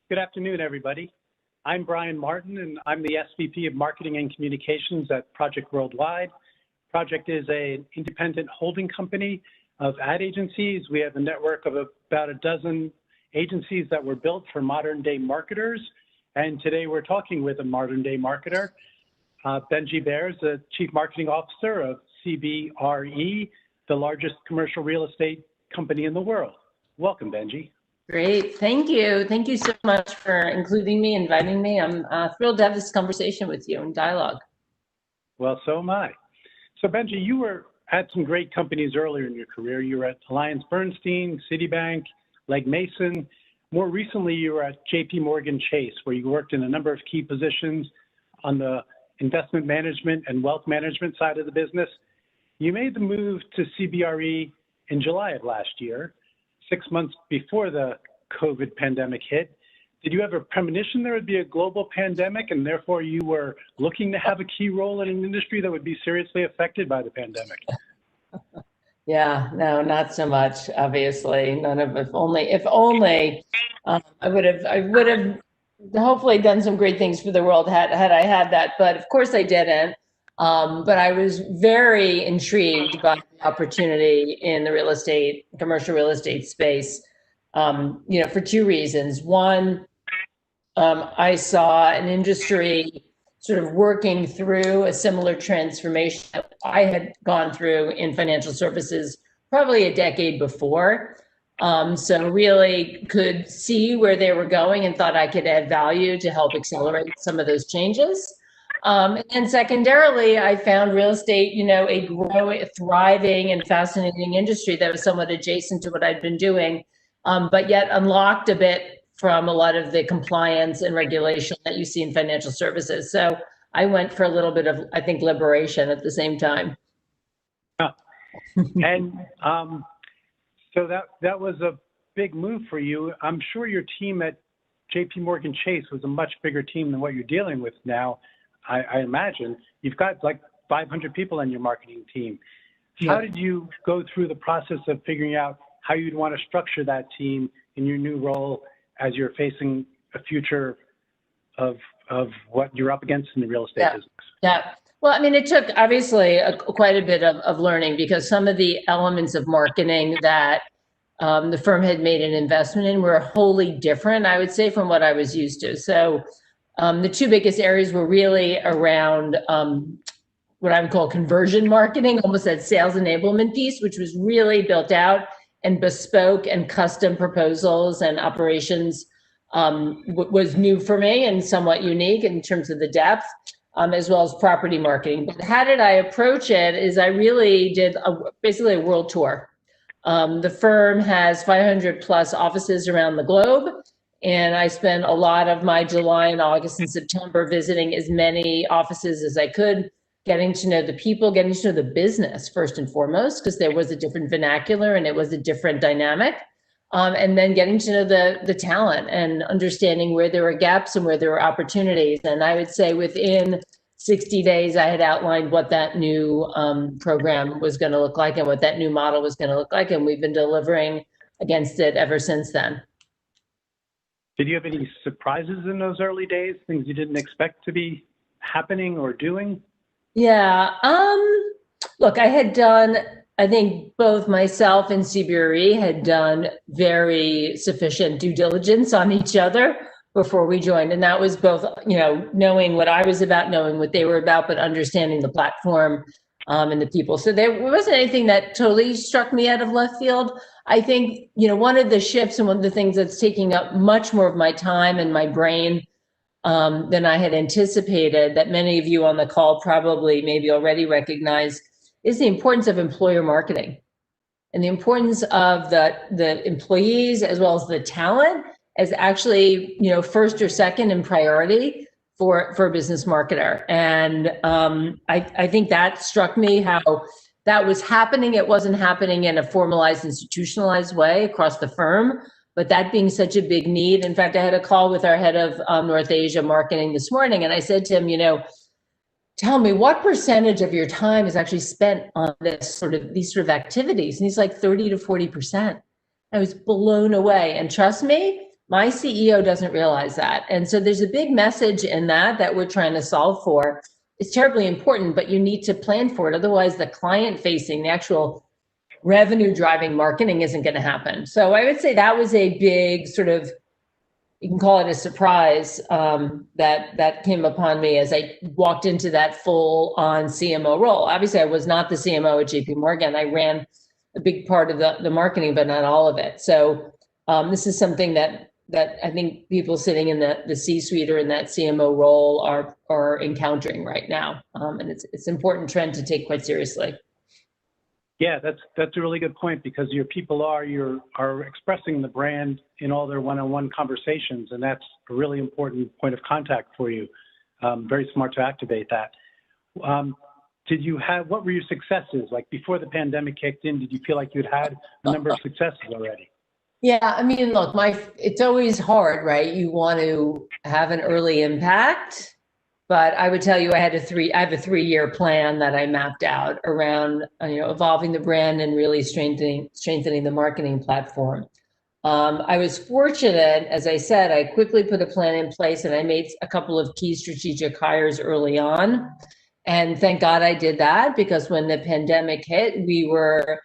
Good afternoon, everybody. I'm Brian Martin, and I'm the SVP of Marketing and Communications at Project Worldwide. Project is an independent holding company of ad agencies. We have a network of about a dozen agencies that were built for modern-day marketers. And today we're talking with a modern-day marketer. Benji Baer is the Chief Marketing Officer of CBRE, the largest commercial real estate company in the world. Welcome, Benji. Great, thank you. Thank you so much for including me, inviting me. I'm thrilled to have this conversation with you and dialogue. Well, so am I. So Benji, you were at some great companies earlier in your career. You were at AllianceBernstein, Citibank, Legg Mason. More recently, you were at JP Chase, where you worked in a number of key positions on the investment management and wealth management side of the business. You made the move to CBRE in July of last year, 6 months before the COVID pandemic hit. Did you have a premonition there would be a global pandemic, and therefore you were looking to have a key role in an industry that would be seriously affected by the pandemic? Yeah, no, not so much. Obviously, none of if only I would have hopefully done some great things for the world had I had that. But of course I didn't. But I was very intrigued by the opportunity in the commercial real estate space, for two reasons. One, I saw an industry sort of working through a similar transformation that I had gone through in financial services probably a decade before. So really could see where they were going and thought I could add value to help accelerate some of those changes. And secondarily, I found real estate, a growing, thriving, and fascinating industry that was somewhat adjacent to what I'd been doing, but yet unlocked a bit from a lot of the compliance and regulation that you see in financial services. So I went for a little bit of, I think, liberation at the same time. Yeah. And so that was a big move for you. I'm sure your team at JP Chase was a much bigger team than what you're dealing with now. I imagine you've got like 500 people on your marketing team. Yeah. How did you go through the process of figuring out how you'd want to structure that team in your new role as you're facing a future of what you're up against in the real estate business? Yeah. Well, I mean, it took obviously quite a bit of learning, because some of the elements of marketing that the firm had made an investment in were wholly different, I would say, from what I was used to. So the two biggest areas were really around what I would call conversion marketing, almost that sales enablement piece, which was really built out and bespoke and custom proposals and operations was new for me and somewhat unique in terms of the depth, as well as property marketing. But how did I approach it is I really did basically a world tour. The firm has 500 plus offices around the globe. And I spent a lot of my July and August and September visiting as many offices as I could, getting to know the people, getting to know the business first and foremost, because there was a different vernacular and it was a different dynamic. And then getting to know the talent and understanding where there were gaps and where there were opportunities. And I would say within 60 days, I had outlined what that new program was going to look like and what that new model was going to look like. And we've been delivering against it ever since then. Did you have any surprises in those early days, things you didn't expect to be happening or doing? Yeah. Look, I think both myself and CBRE had done very sufficient due diligence on each other before we joined. And that was both, knowing what I was about, knowing what they were about, but understanding the platform and the people. So there wasn't anything that totally struck me out of left field. I think, one of the shifts and one of the things that's taking up much more of my time and my brain than I had anticipated, that many of you on the call probably maybe already recognize, is the importance of employer marketing and the importance of the employees as well as the talent as actually, first or second in priority for a business marketer. And I think that struck me, how that was happening. It wasn't happening in a formalized, institutionalized way across the firm, but that being such a big need. In fact, I had a call with our head of North Asia marketing this morning, and I said to him, tell me what percentage of your time is actually spent on these sort of activities? And he's like 30 to 40%. I was blown away. And trust me, My CEO doesn't realize that. And so there's a big message in that we're trying to solve for. It's terribly important, but you need to plan for it. Otherwise, the client facing, the actual revenue driving marketing isn't going to happen. So I would say that was a big sort of, you can call it a surprise, that came upon me as I walked into that full on CMO role. Obviously, I was not the CMO at JP Morgan. I ran a big part of the marketing, but not all of it. So this is something that I think people sitting in the C-suite or in that CMO role are encountering right now. And it's an important trend to take quite seriously. Yeah, that's a really good point, because your people are expressing the brand in all their one-on-one conversations, and that's a really important point of contact for you. Very smart to activate that. What were your successes? Like before the pandemic kicked in, did you feel like you'd had a number of successes already? Yeah, I mean, look, it's always hard, right? You want to have an early impact. But I would tell you, I have a 3-year plan that I mapped out around, evolving the brand and really strengthening the marketing platform. I was fortunate, as I said, I quickly put a plan in place, and I made a couple of key strategic hires early on. And thank God I did that, because when the pandemic hit, we were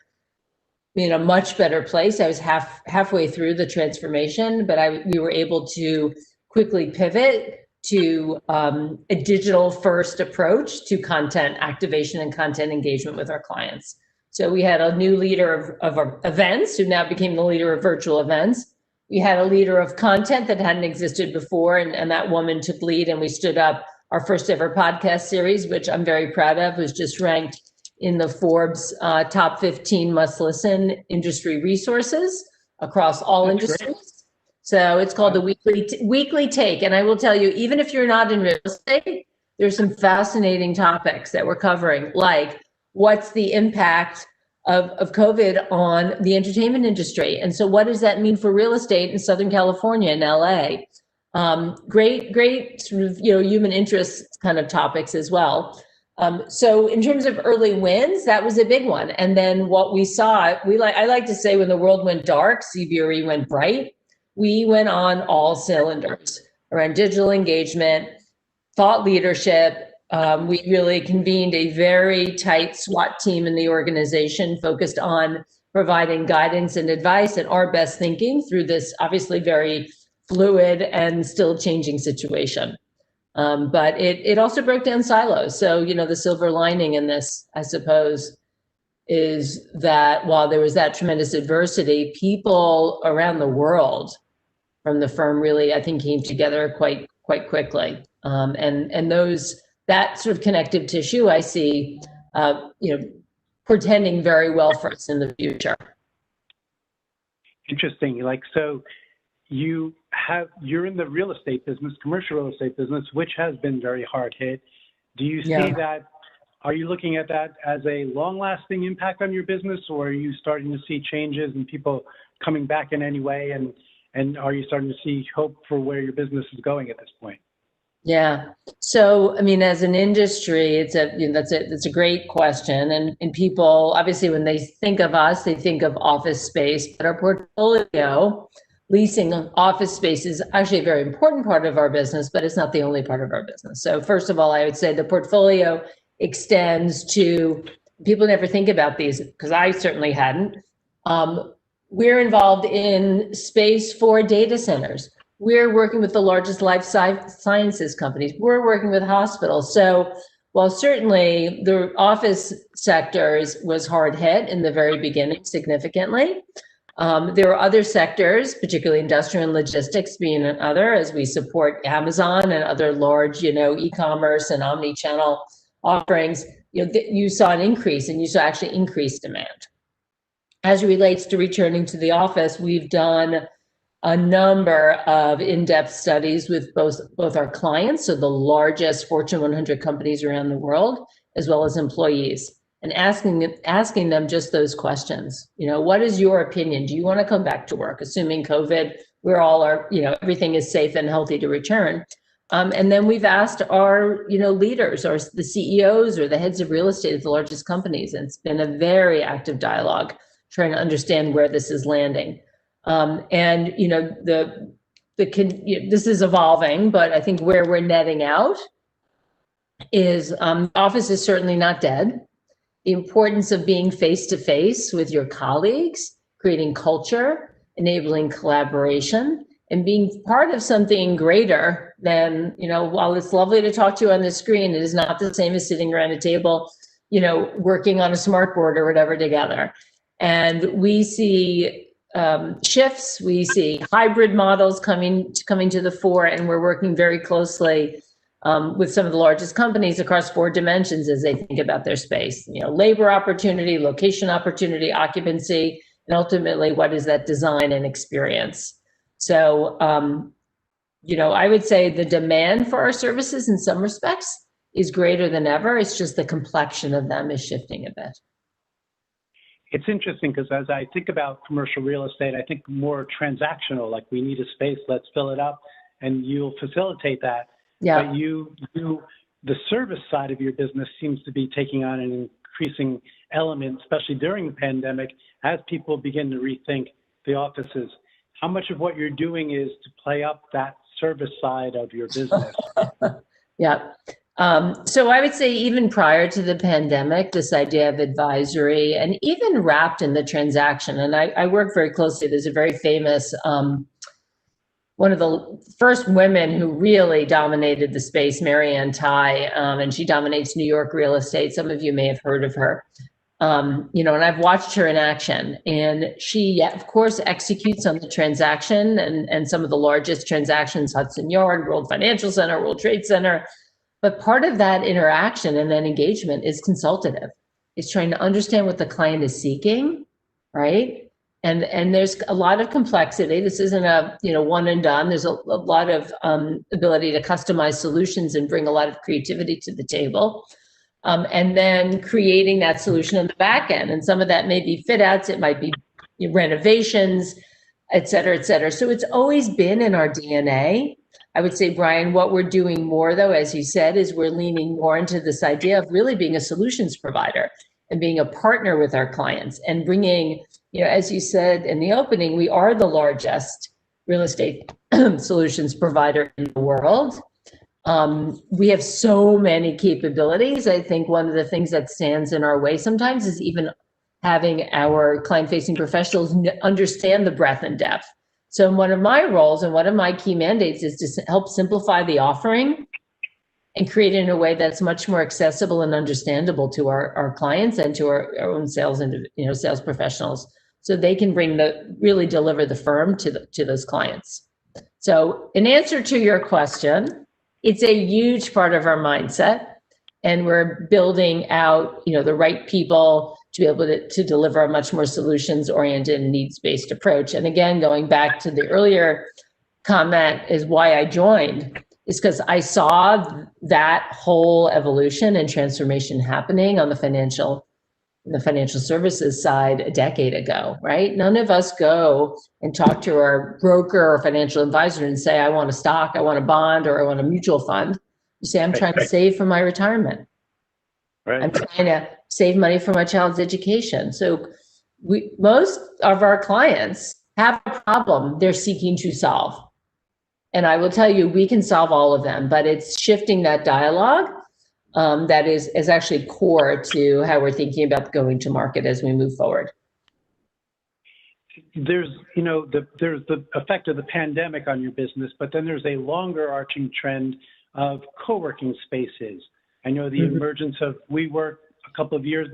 in a much better place. I was halfway through the transformation, but we were able to quickly pivot to a digital first approach to content activation and content engagement with our clients. So we had a new leader of our events, who now became the leader of virtual events. We had a leader of content that hadn't existed before, and that woman took lead, and we stood up our first ever podcast series, which I'm very proud of, was just ranked in the Forbes top 15 must listen industry resources across all industries. Great. So it's called the weekly take. And I will tell you, even if you're not in real estate, there's some fascinating topics that we're covering, like what's the impact of COVID on the entertainment industry? And so what does that mean for real estate in Southern California and LA? Great sort of, human interest kind of topics as well. So in terms of early wins, that was a big one. And then what we saw, I like to say, when the world went dark, CBRE went bright. We went on all cylinders around digital engagement, thought leadership. We really convened a very tight SWAT team in the organization focused on providing guidance and advice and our best thinking through this obviously very fluid and still changing situation. But it also broke down silos. So, the silver lining in this, I suppose, is that while there was that tremendous adversity, people around the world from the firm really, I think, came together quite quickly. And that sort of connective tissue, I see, portending very well for us in the future. Interesting. So you're in the real estate business, commercial real estate business, which has been very hard hit. Do you see that? Are you looking at that as a long-lasting impact on your business, or are you starting to see changes and people coming back in any way? And are you starting to see hope for where your business is going at this point? Yeah. So, I mean, as an industry, that's a great question. And people, obviously, when they think of us, they think of office space, but our portfolio, leasing office space, is actually a very important part of our business, but it's not the only part of our business. So first of all, I would say the portfolio extends to, people never think about these, because I certainly hadn't. We're involved in space for data centers. We're working with the largest life sciences companies. We're working with hospitals. So while certainly the office sectors was hard hit in the very beginning significantly, there are other sectors, particularly industrial and logistics being another, as we support Amazon and other large, e-commerce and omni-channel offerings. You saw an increase, and you saw actually increased demand. As it relates to returning to the office, we've done a number of in-depth studies with both our clients, so the largest Fortune 100 companies around the world, as well as employees, and asking them just those questions. What is your opinion? Do you want to come back to work? Assuming COVID, everything is safe and healthy to return. And then we've asked our, leaders, or the CEOs or the heads of real estate of the largest companies, and it's been a very active dialogue trying to understand where this is landing. And, the this is evolving, but I think where we're netting out is office is certainly not dead. The importance of being face-to-face with your colleagues, creating culture, enabling collaboration, and being part of something greater than, while it's lovely to talk to you on the screen, it is not the same as sitting around a table, working on a smart board or whatever together. And we see shifts, we see hybrid models coming to the fore, and we're working very closely with some of the largest companies across 4 dimensions as they think about their space, labor opportunity, location opportunity, occupancy, and ultimately what is that design and experience. So, I would say the demand for our services in some respects is greater than ever. It's just the complexion of them is shifting a bit. It's interesting because as I think about commercial real estate, I think more transactional, like we need a space, let's fill it up, and you'll facilitate that. Yeah. But the service side of your business seems to be taking on an increasing element, especially during the pandemic, as people begin to rethink the offices. How much of what you're doing is to play up that service side of your business? Yeah. So I would say even prior to the pandemic, this idea of advisory and even wrapped in the transaction, and I work very closely, there's a very famous, one of the first women who really dominated the space, Marianne Ty, and she dominates New York real estate. Some of you may have heard of her. And I've watched her in action, and she, of course, executes on the transaction and some of the largest transactions, Hudson Yard, World Financial Center, World Trade Center. But part of that interaction and that engagement is consultative. It's trying to understand what the client is seeking, right? And there's a lot of complexity. This isn't a one and done. There's a lot of ability to customize solutions and bring a lot of creativity to the table. And then creating that solution on the back end. And some of that may be fit outs, it might be renovations, et cetera, et cetera. So it's always been in our DNA. I would say, Brian, what we're doing more, though, as you said, is we're leaning more into this idea of really being a solutions provider and being a partner with our clients and bringing, as you said in the opening, we are the largest real estate solutions provider in the world. We have so many capabilities. I think one of the things that stands in our way sometimes is even having our client-facing professionals understand the breadth and depth. So one of my roles and one of my key mandates is to help simplify the offering and create it in a way that's much more accessible and understandable to our clients and to our own sales and sales professionals, so they can really deliver the firm to those clients. So in answer to your question, it's a huge part of our mindset, and we're building out the right people to be able to deliver a much more solutions-oriented and needs-based approach. And again, going back to the earlier comment is why I joined, is because I saw that whole evolution and transformation happening on the financial services side a decade ago, right? None of us go and talk to our broker or financial advisor and say, I want a stock, I want a bond, or I want a mutual fund. You say, I'm trying to save for my retirement. Right. I'm trying to save money for my child's education. So most of our clients have a problem they're seeking to solve. And I will tell you, we can solve all of them, but it's shifting that dialogue that is actually core to how we're thinking about going to market as we move forward. There's the effect of the pandemic on your business, but then there's a longer arching trend of co-working spaces. I know the emergence of WeWork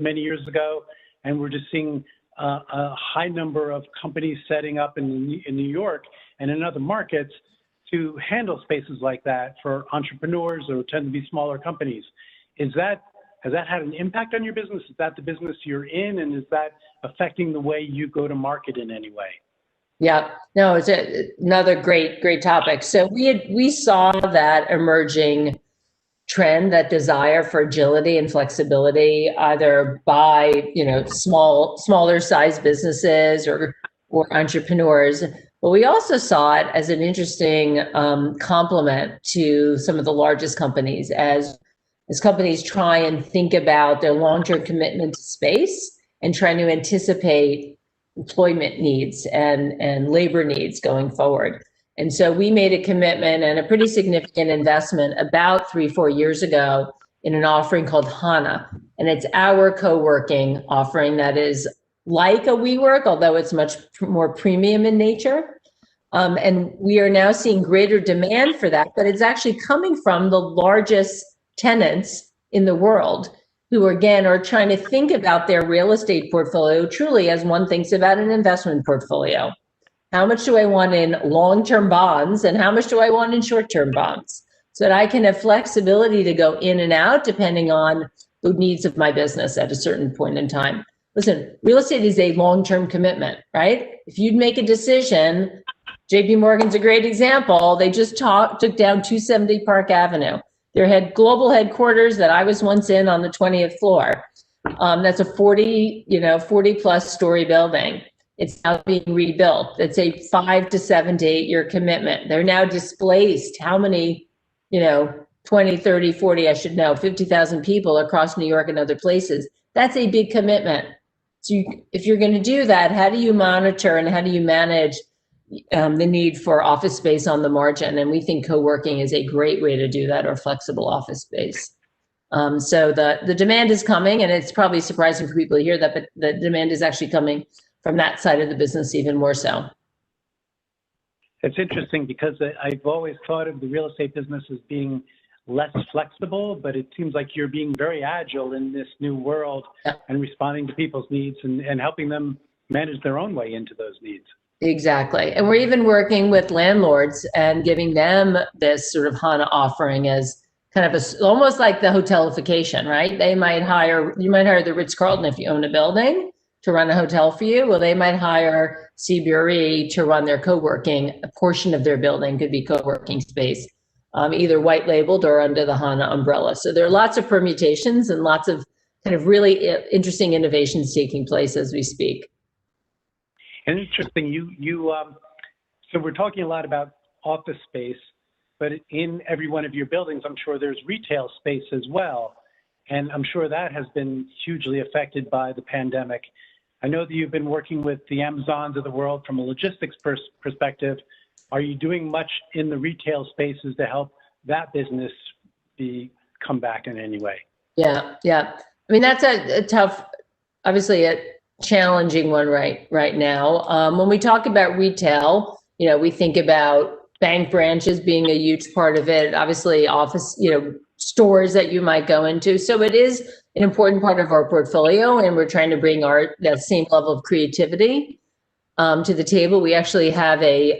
many years ago, and we're just seeing a high number of companies setting up in New York and in other markets to handle spaces like that for entrepreneurs or tend to be smaller companies. Has that had an impact on your business? Is that the business you're in, and is that affecting the way you go to market in any way? Yeah, no, it's another great topic. So we saw that emerging trend, that desire for agility and flexibility, either by smaller size businesses or entrepreneurs. But we also saw it as an interesting complement to some of the largest companies as companies try and think about their long-term commitment to space and trying to anticipate employment needs and labor needs going forward. And so we made a commitment and a pretty significant investment about 3-4 years ago in an offering called Hana. And it's our co-working offering that is like a WeWork, although it's much more premium in nature. And we are now seeing greater demand for that, but it's actually coming from the largest tenants in the world who, again, are trying to think about their real estate portfolio truly as one thinks about an investment portfolio. How much do I want in long-term bonds and how much do I want in short-term bonds? So that I can have flexibility to go in and out depending on the needs of my business at a certain point in time. Listen, real estate is a long-term commitment, right? If you'd make a decision, JP Morgan's a great example. They just took down 270 Park Avenue. Their global headquarters that I was once in on the 20th floor. That's a 40 plus story building. It's now being rebuilt. It's a 5 to 7 to 8 year commitment. They're now displaced. How many, 20, 30, 40, I should know, 50,000 people across New York and other places. That's a big commitment. So if you're going to do that, how do you monitor and how do you manage the need for office space on the margin? And we think co-working is a great way to do that, or flexible office space. So the demand is coming, and it's probably surprising for people to hear that, but the demand is actually coming from that side of the business even more so. It's interesting because I've always thought of the real estate business as being less flexible, but it seems like you're being very agile in this new world and responding to people's needs and helping them manage their own way into those needs. Exactly. And we're even working with landlords and giving them this sort of HANA offering as kind of almost like the hotelification, right? You might hire the Ritz-Carlton if you own a building to run a hotel for you. Well, they might hire CBRE to run their co-working. A portion of their building could be co-working space, either white labeled or under the HANA umbrella. So there are lots of permutations and lots of kind of really interesting innovations taking place as we speak. And interesting, so we're talking a lot about office space, but in every one of your buildings, I'm sure there's retail space as well. And I'm sure that has been hugely affected by the pandemic. I know that you've been working with the Amazons of the world from a logistics perspective. Are you doing much in the retail spaces to help that business come back in any way? Yeah. I mean, that's a tough, obviously a challenging one right now. When we talk about retail, we think about bank branches being a huge part of it. Obviously, office, stores that you might go into. So it is an important part of our portfolio, and we're trying to bring that same level of creativity to the table. We actually have a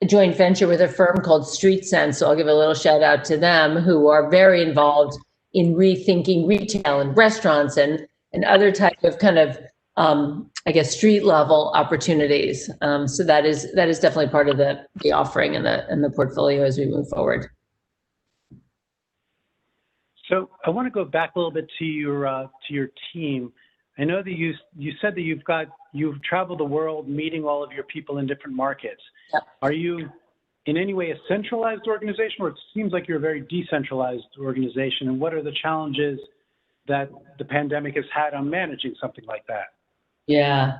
joint venture with a firm called Street Sense. So I'll give a little shout out to them, who are very involved in rethinking retail and restaurants and other type of kind of street level opportunities. So that is definitely part of the offering and the portfolio as we move forward. So I want to go back a little bit to your team. I know that you said that you've traveled the world meeting all of your people in different markets. Yep. Are you in any way a centralized organization, or it seems like you're a very decentralized organization? And what are the challenges that the pandemic has had on managing something like that? Yeah.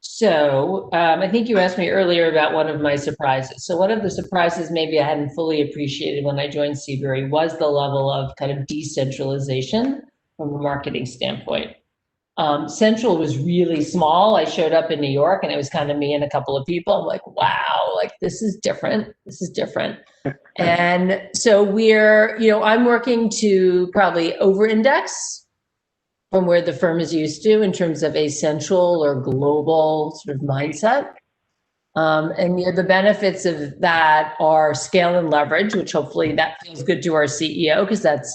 So I think you asked me earlier about one of my surprises. So one of the surprises maybe I hadn't fully appreciated when I joined CBRE was the level of kind of decentralization from a marketing standpoint. Central was really small. I showed up in New York and it was kind of me and a couple of people. I'm like, wow, like this is different. And so I'm working to probably over-index from where the firm is used to in terms of a central or global sort of mindset. And the benefits of that are scale and leverage, which hopefully that feels good to our CEO because that's,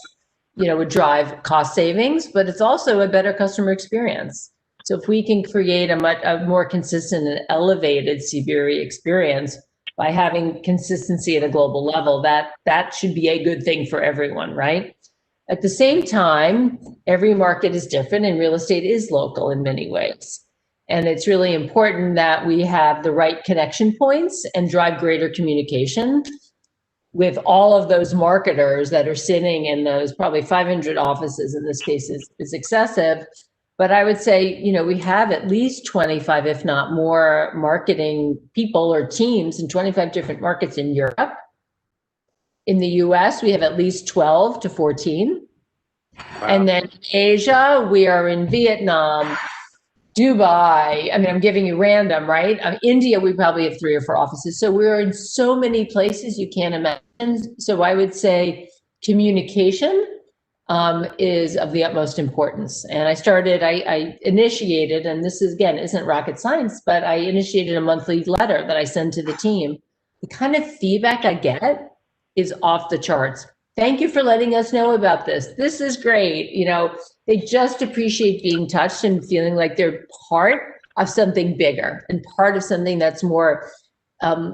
would drive cost savings, but it's also a better customer experience. So if we can create a more consistent and elevated CBRE experience by having consistency at a global level, that should be a good thing for everyone, right? At the same time, every market is different and real estate is local in many ways. And it's really important that we have the right connection points and drive greater communication with all of those marketers that are sitting in those probably 500 offices, in this case is excessive, But I would say, we have at least 25, if not more, marketing people or teams in 25 different markets in Europe. In the US, we have at least 12 to 14. Wow. And then in Asia, we are in Vietnam, Dubai. I mean, I'm giving you random, right? India, we probably have 3 or 4 offices. So we're in so many places you can't imagine. So I would say communication is of the utmost importance. And I initiated, and this is, again, isn't rocket science, but I initiated a monthly letter that I send to the team. The kind of feedback I get is off the charts. Thank you for letting us know about this. This is great. They just appreciate being touched and feeling like they're part of something bigger and part of something that's more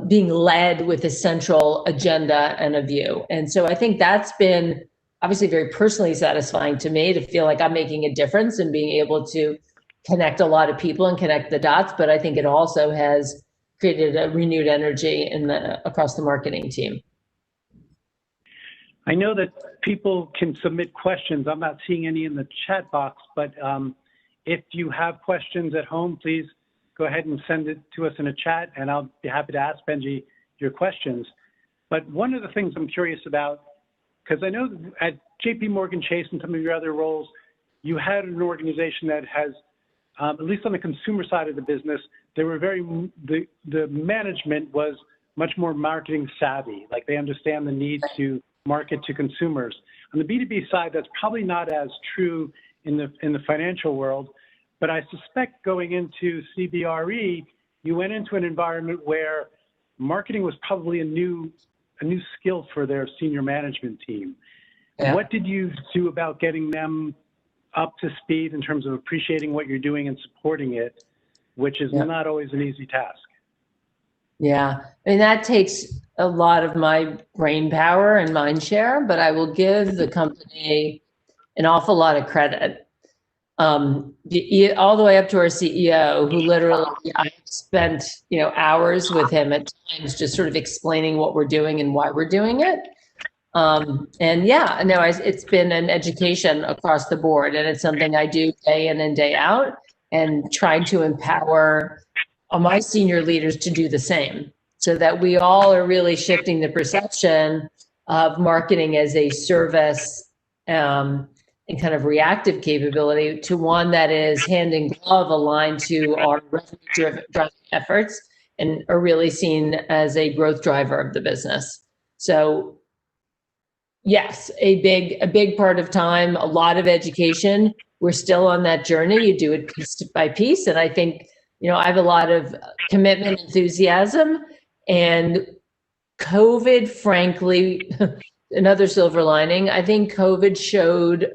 being led with a central agenda and a view. And so I think that's been obviously very personally satisfying to me, to feel like I'm making a difference and being able to connect a lot of people and connect the dots. But I think it also has created a renewed energy across the marketing team. I know that people can submit questions. I'm not seeing any in the chat box, but if you have questions at home, please go ahead and send it to us in a chat, and I'll be happy to ask Benji your questions. But one of the things I'm curious about, because I know at JP Morgan Chase and some of your other roles, you had an organization that has, at least on the consumer side of the business, they were the management was much more marketing savvy. Like, they understand the need to market to consumers. On the B2B side, that's probably not as true in the financial world, but I suspect going into CBRE, you went into an environment where marketing was probably a new skill for their senior management team. Yeah. What did you do about getting them up to speed in terms of appreciating what you're doing and supporting it, which is not always an easy task? Yeah, I mean, that takes a lot of my brain power and mind share, but I will give the company an awful lot of credit. All the way up to our CEO, who literally, I spent hours with him at times, just sort of explaining what we're doing and why we're doing it. And yeah, no, it's been an education across the board, and it's something I do day in and day out, and trying to empower my senior leaders to do the same, so that we all are really shifting the perception of marketing as a service and kind of reactive capability to one that is hand in glove aligned to our revenue driving efforts and are really seen as a growth driver of the business. So yes, a big part of time, a lot of education. We're still on that journey. You do it piece by piece. And I think, I have a lot of commitment, enthusiasm, and COVID, frankly, another silver lining. I think COVID showed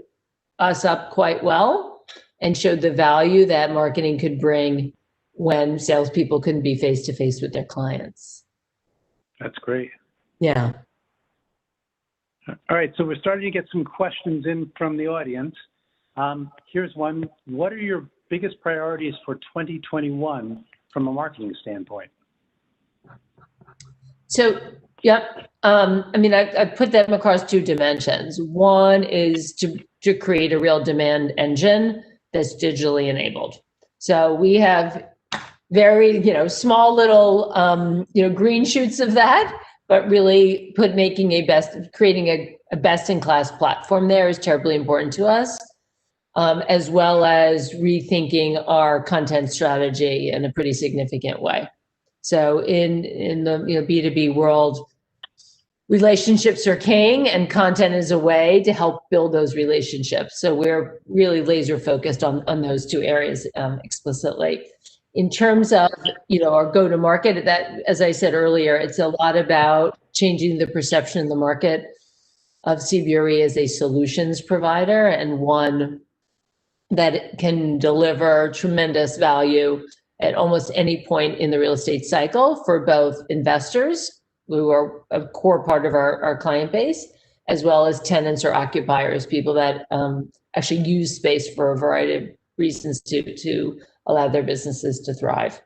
us up quite well and showed the value that marketing could bring when salespeople couldn't be face-to-face with their clients. That's great. Yeah. All right, so we're starting to get some questions in from the audience. Here's one. What are your biggest priorities for 2021 from a marketing standpoint? So, yep. I mean, I put them across 2 dimensions. One is to create a real demand engine that's digitally enabled. So we have very, small little, green shoots of that, but really creating a best-in-class platform there is terribly important to us, as well as rethinking our content strategy in a pretty significant way. So in the B2B world, relationships are king, and content is a way to help build those relationships. So we're really laser focused on those 2 areas explicitly. In terms of our go-to-market, that, as I said earlier, it's a lot about changing the perception in the market of CBRE as a solutions provider, and one that can deliver tremendous value at almost any point in the real estate cycle for both investors, who are a core part of our client base, as well as tenants or occupiers, people that actually use space for a variety of reasons to allow their businesses to thrive.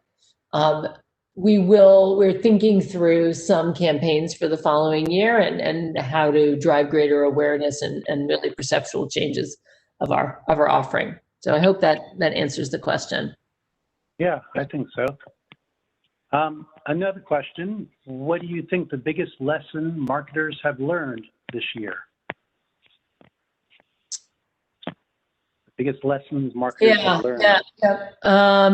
We're thinking through some campaigns for the following year and how to drive greater awareness and really perceptual changes of our offering. So I hope that answers the question. Yeah, I think so. Another question, what do you think the biggest lesson marketers have learned this year? The biggest lessons marketers have learned. I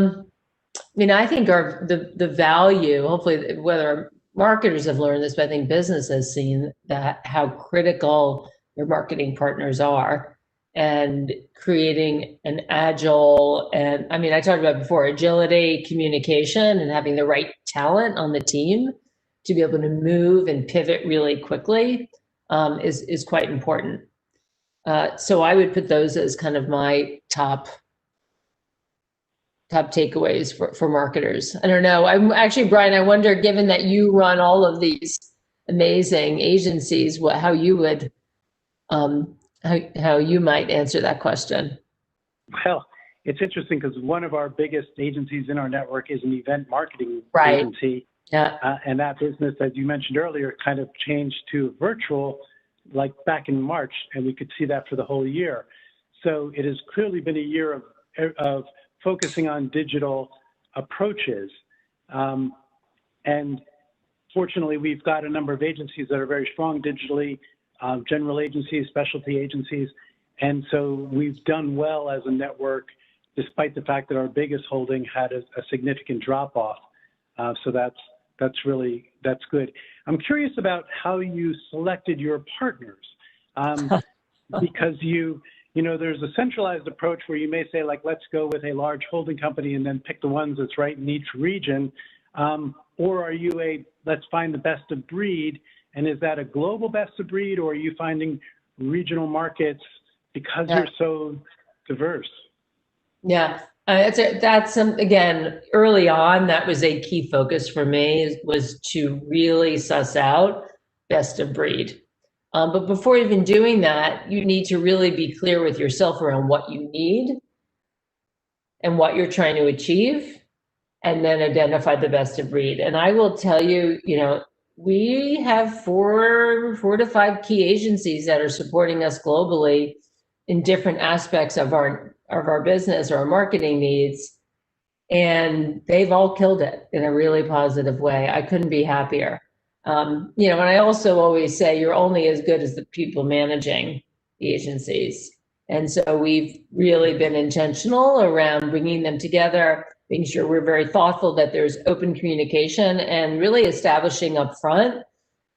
mean, I think the value, hopefully, whether marketers have learned this, but I think business has seen that how critical their marketing partners are, and creating an agile, and I mean, I talked about before, agility, communication, and having the right talent on the team to be able to move and pivot really quickly is quite important. So I would put those as kind of my top takeaways for marketers. I don't know. I'm actually, Brian, I wonder, given that you run all of these amazing agencies, how you would how you might answer that question. Well, it's interesting because one of our biggest agencies in our network is an event marketing agency. Yeah. And that business, as you mentioned earlier, kind of changed to virtual like back in March, and we could see that for the whole year. So it has clearly been a year of focusing on digital approaches. And fortunately, we've got a number of agencies that are very strong digitally, general agencies, specialty agencies. And so we've done well as a network, despite the fact that our biggest holding had a significant drop off. So that's good. I'm curious about how you selected your partners, because you know, there's a centralized approach where you may say, like, let's go with a large holding company and then pick the ones that's right in each region. Or are you let's find the best of breed? And is that a global best of breed, or are you finding regional markets because you're so diverse? Yeah, that's again, early on, that was a key focus for me, was to really suss out best of breed. But before even doing that, you need to really be clear with yourself around what you need and what you're trying to achieve, and then identify the best of breed. And I will tell you, you know, we have four to five key agencies that are supporting us globally in different aspects of our business or our marketing needs. And they've all killed it in a really positive way. I couldn't be happier. You know, and I also always say you're only as good as the people managing the agencies. And so we've really been intentional around bringing them together, making sure we're very thoughtful that there's open communication, and really establishing up front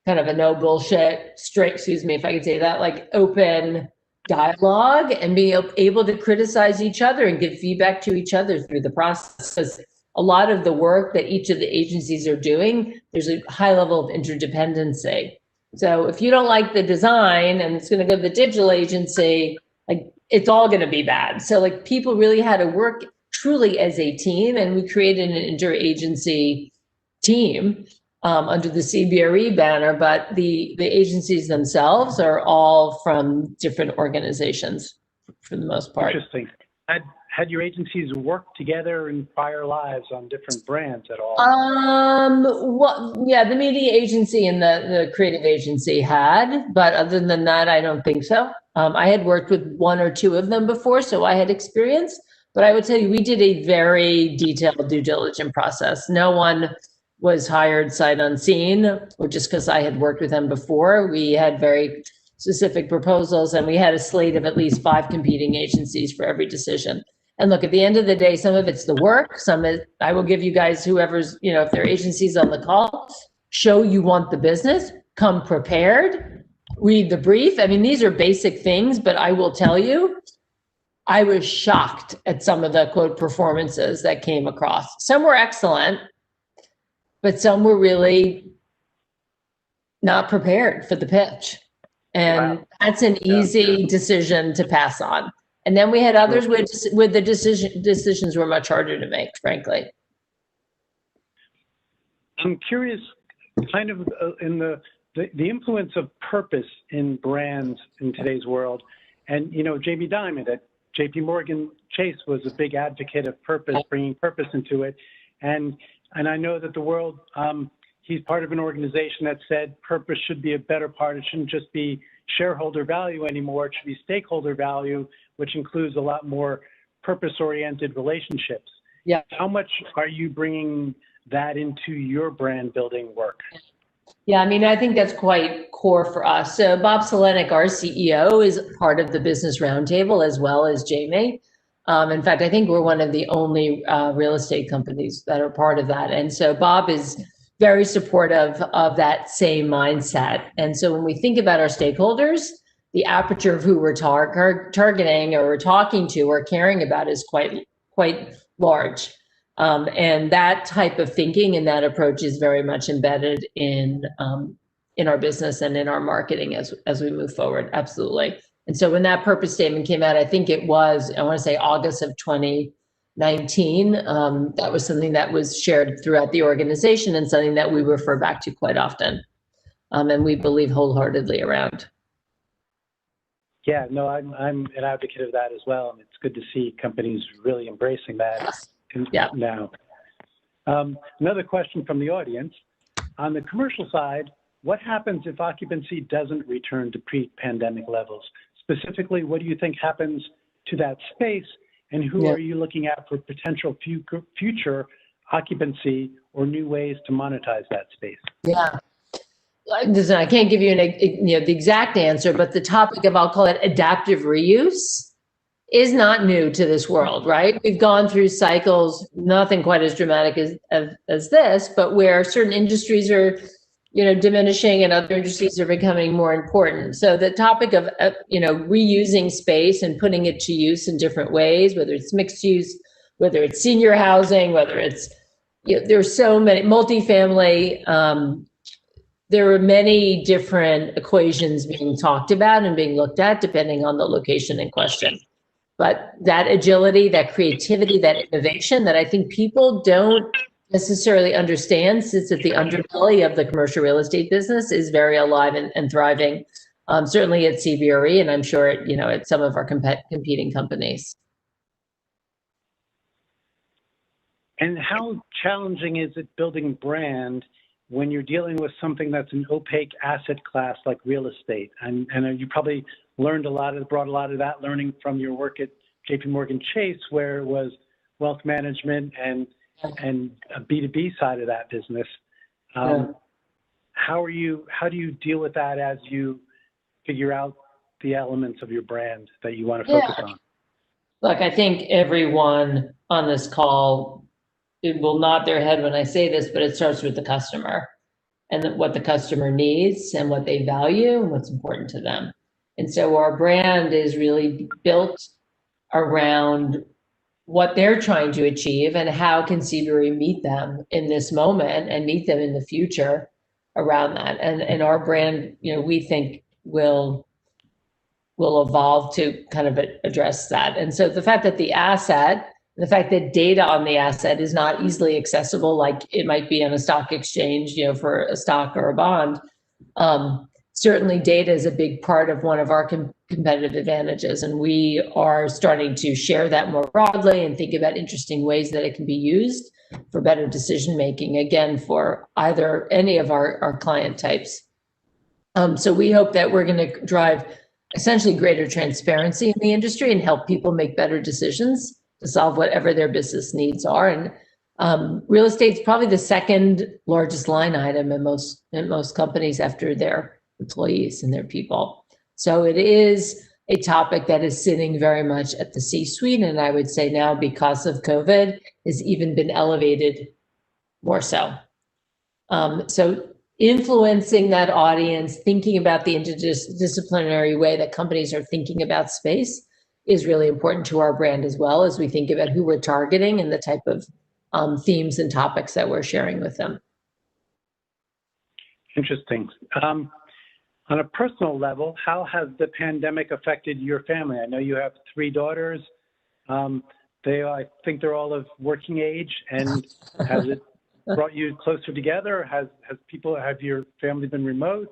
kind of a no bullshit, straight, excuse me if I could say that, like open dialogue, and being able to criticize each other and give feedback to each other through the process. Because a lot of the work that each of the agencies are doing, there's a high level of interdependency. So if you don't like the design and it's going to go to the digital agency, like, it's all going to be bad. So like, people really had to work truly as a team, and we created an interagency team under the CBRE banner, but the agencies themselves are all from different organizations for the most part. Interesting. Had your agencies worked together in prior lives on different brands at all? Yeah, the media agency and the creative agency had, but other than that, I don't think so. I had worked with one or two of them before, so I had experience, but I would tell you, we did a very detailed due diligence process. No one was hired sight unseen, or just because I had worked with them before. We had very specific proposals, and we had a slate of at least 5 competing agencies for every decision. And look, at the end of the day, some of it's the work, I will give you guys, whoever's, you know, if there are agencies on the call, show you want the business, come prepared, read the brief. I mean, these are basic things, but I will tell you, I was shocked at some of the quote performances that came across. Some were excellent, but some were really not prepared for the pitch. And wow, that's an easy decision to pass on. And then we had others with the decisions were much harder to make, frankly. I'm curious, kind of in the influence of purpose in brands in today's world. And, you know, Jamie Dimon at JP Morgan Chase was a big advocate of purpose, bringing purpose into it. And I know that the world, he's part of an organization that said purpose should be a better part. It shouldn't just be shareholder value anymore. It should be stakeholder value, which includes a lot more purpose-oriented relationships. Yeah. How much are you bringing that into your brand building work? Yeah, I mean, I think that's quite core for us. So Bob Selenick, our CEO, is part of the Business Roundtable as well as Jamie. In fact, I think we're one of the only real estate companies that are part of that. And so Bob is very supportive of that same mindset. And so when we think about our stakeholders, the aperture of who we're targeting or we're talking to or caring about is quite large. And that type of thinking and that approach is very much embedded in our business and in our marketing as we move forward. Absolutely. And so when that purpose statement came out, I think it was, I want to say August of 2019, that was something that was shared throughout the organization and something that we refer back to quite often. And we believe wholeheartedly around. Yeah, no, I'm an advocate of that as well. And it's good to see companies really embracing that now. Another question from the audience. On the commercial side, what happens if occupancy doesn't return to pre-pandemic levels? Specifically, what do you think happens to that space, and who are you looking at for potential future occupancy or new ways to monetize that space? Yeah. Listen, I can't give you the exact answer, but the topic of, I'll call it adaptive reuse, is not new to this world, right? We've gone through cycles, nothing quite as dramatic as this, but where certain industries are, diminishing and other industries are becoming more important. So the topic of, reusing space and putting it to use in different ways, whether it's mixed use, whether it's senior housing, whether it's, there's so many multifamily, there are many different equations being talked about and being looked at depending on the location in question. But that agility, that creativity, that innovation that I think people don't necessarily understand sits at the underbelly of the commercial real estate business is very alive and thriving, certainly at CBRE, and I'm sure at some of our competing companies. And how challenging is it building brand when you're dealing with something that's an opaque asset class like real estate? And you probably brought a lot of that learning from your work at JP Morgan Chase, where it was wealth management and a B2B side of that business. How do you deal with that as you figure out the elements of your brand that you want to focus on? Look, I think everyone on this call, it will nod their head when I say this, but it starts with the customer and what the customer needs and what they value and what's important to them. And so our brand is really built around what they're trying to achieve and how can CBRE meet them in this moment and meet them in the future around that. And our brand, we think will evolve to kind of address that. And so the fact that the fact that data on the asset is not easily accessible, like it might be on a stock exchange, for a stock or a bond, certainly data is a big part of one of our competitive advantages. And we are starting to share that more broadly and think about interesting ways that it can be used for better decision-making, again, for either any of our client types. So we hope that we're going to drive essentially greater transparency in the industry and help people make better decisions to solve whatever their business needs are. And real estate is probably the second largest line item in most companies after their employees and their people. So it is a topic that is sitting very much at the C-suite, and I would say now because of COVID has even been elevated more so. So influencing that audience, thinking about the interdisciplinary way that companies are thinking about space is really important to our brand as well as we think about who we're targeting and the type of themes and topics that we're sharing with them. Interesting. On a personal level, how has the pandemic affected your family? I know you have 3 daughters. I think they're all of working age. And has it brought you closer together? Have your family been remote?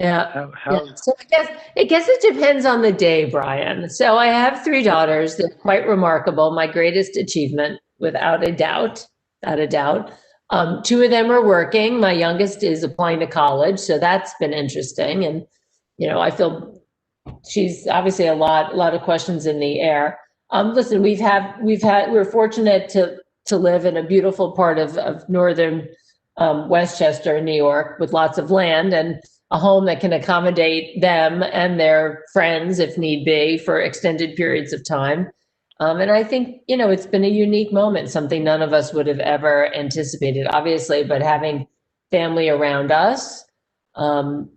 Yeah. So I guess it depends on the day, Brian. So I have 3 daughters. They're quite remarkable. My greatest achievement, without a doubt. 2 of them are working. My youngest is applying to college, so that's been interesting. And I feel she's obviously a lot of questions in the air. Listen, we're fortunate to live in a beautiful part of northern Westchester, New York, with lots of land and a home that can accommodate them and their friends, if need be, for extended periods of time. And I think, it's been a unique moment, something none of us would have ever anticipated, obviously, but having family around us, barring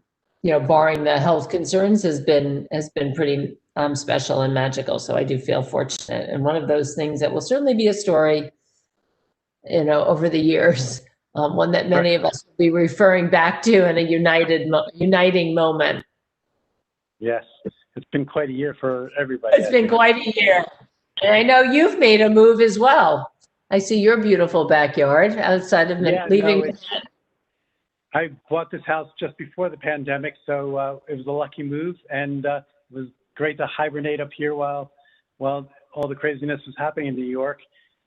the health concerns, has been pretty special and magical. So I do feel fortunate. And one of those things that will certainly be a story, over the years, one that many of us will be referring back to in a uniting moment. Yes, it's been quite a year for everybody. It's been quite a year. And I know you've made a move as well. I see your beautiful backyard outside of leaving. I bought this house just before the pandemic, so it was a lucky move, and it was great to hibernate up here while all the craziness was happening in New York.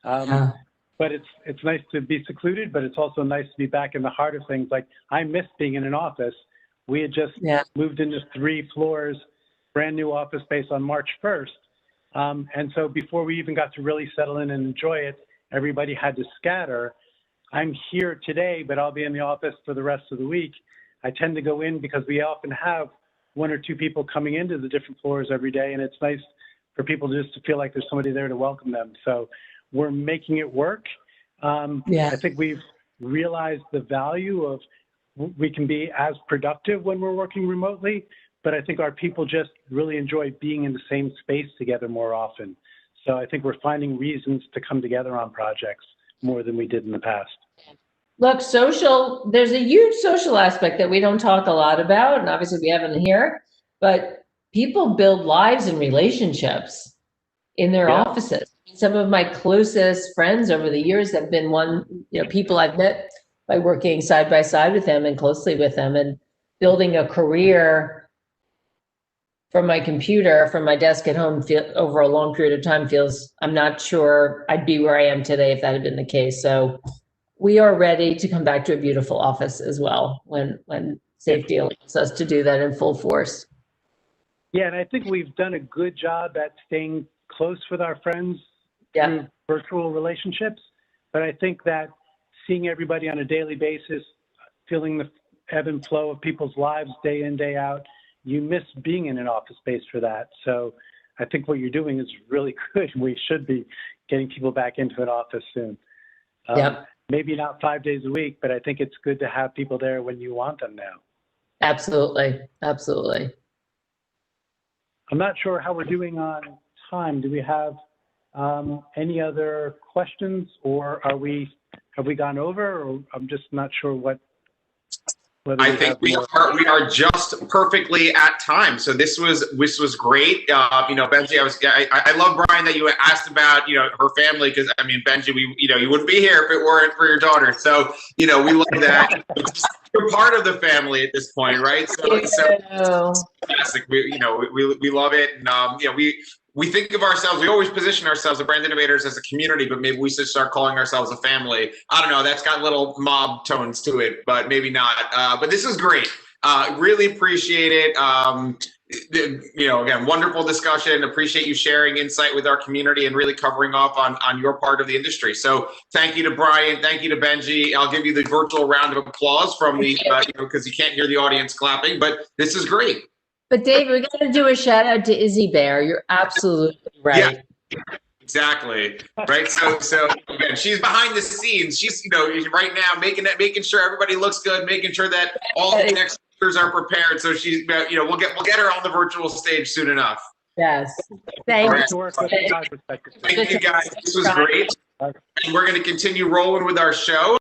But it's nice to be secluded, but it's also nice to be back in the heart of things. Like, I miss being in an office. We had just moved into 3 floors, brand new office space on March 1st. And so before we even got to really settle in and enjoy it, everybody had to scatter. I'm here today, but I'll be in the office for the rest of the week. I tend to go in because we often have 1 or 2 people coming into the different floors every day, and it's nice for people just to feel like there's somebody there to welcome them. So we're making it work. I think we've realized the value of we can be as productive when we're working remotely, but I think our people just really enjoy being in the same space together more often. So I think we're finding reasons to come together on projects more than we did in the past. Look, there's a huge social aspect that we don't talk a lot about, and obviously we haven't here, but people build lives and relationships in their offices. Some of my closest friends over the years have been people I've met by working side by side with them and closely with them, and building a career from my computer, from my desk at home, over a long period of time I'm not sure I'd be where I am today if that had been the case. So we are ready to come back to a beautiful office as well when safety allows us to do that in full force. Yeah, and I think we've done a good job at staying close with our friends through virtual relationships. But I think that seeing everybody on a daily basis, feeling the ebb and flow of people's lives day in, day out, you miss being in an office space for that. So I think what you're doing is really good. We should be getting people back into an office soon. Maybe not 5 days a week, but I think it's good to have people there when you want them now. Absolutely. Absolutely. I'm not sure how we're doing on time. Do we have any other questions, or have we gone over, or I'm just not sure whether I think we are just perfectly at time. So this was great. Benji, I love, Brian, that you asked about her family, because Benji, you wouldn't be here if it weren't for your daughter. So we love that. You're part of the family at this point, right? So fantastic. We love it, and we think of ourselves, we always position ourselves at Brand Innovators as a community, but maybe we should start calling ourselves a family. I don't know, that's got little mob tones to it, but maybe not. But this is great. Really appreciate it. Again, wonderful discussion. Appreciate you sharing insight with our community and really covering off on your part of the industry. So thank you to Brian. Thank you to Benji. I'll give you the virtual round of applause from the, because you can't hear the audience clapping, but this is great. But Dave, we got to do a shout out to Izzy Baer. You're absolutely right. Yeah, exactly. Right. So again, she's behind the scenes. She's right now making sure everybody looks good, making sure that all the next speakers are prepared. So she's we'll get her on the virtual stage soon enough. Yes. Thank you. Thank you guys. This was great. And we're going to continue rolling with our show.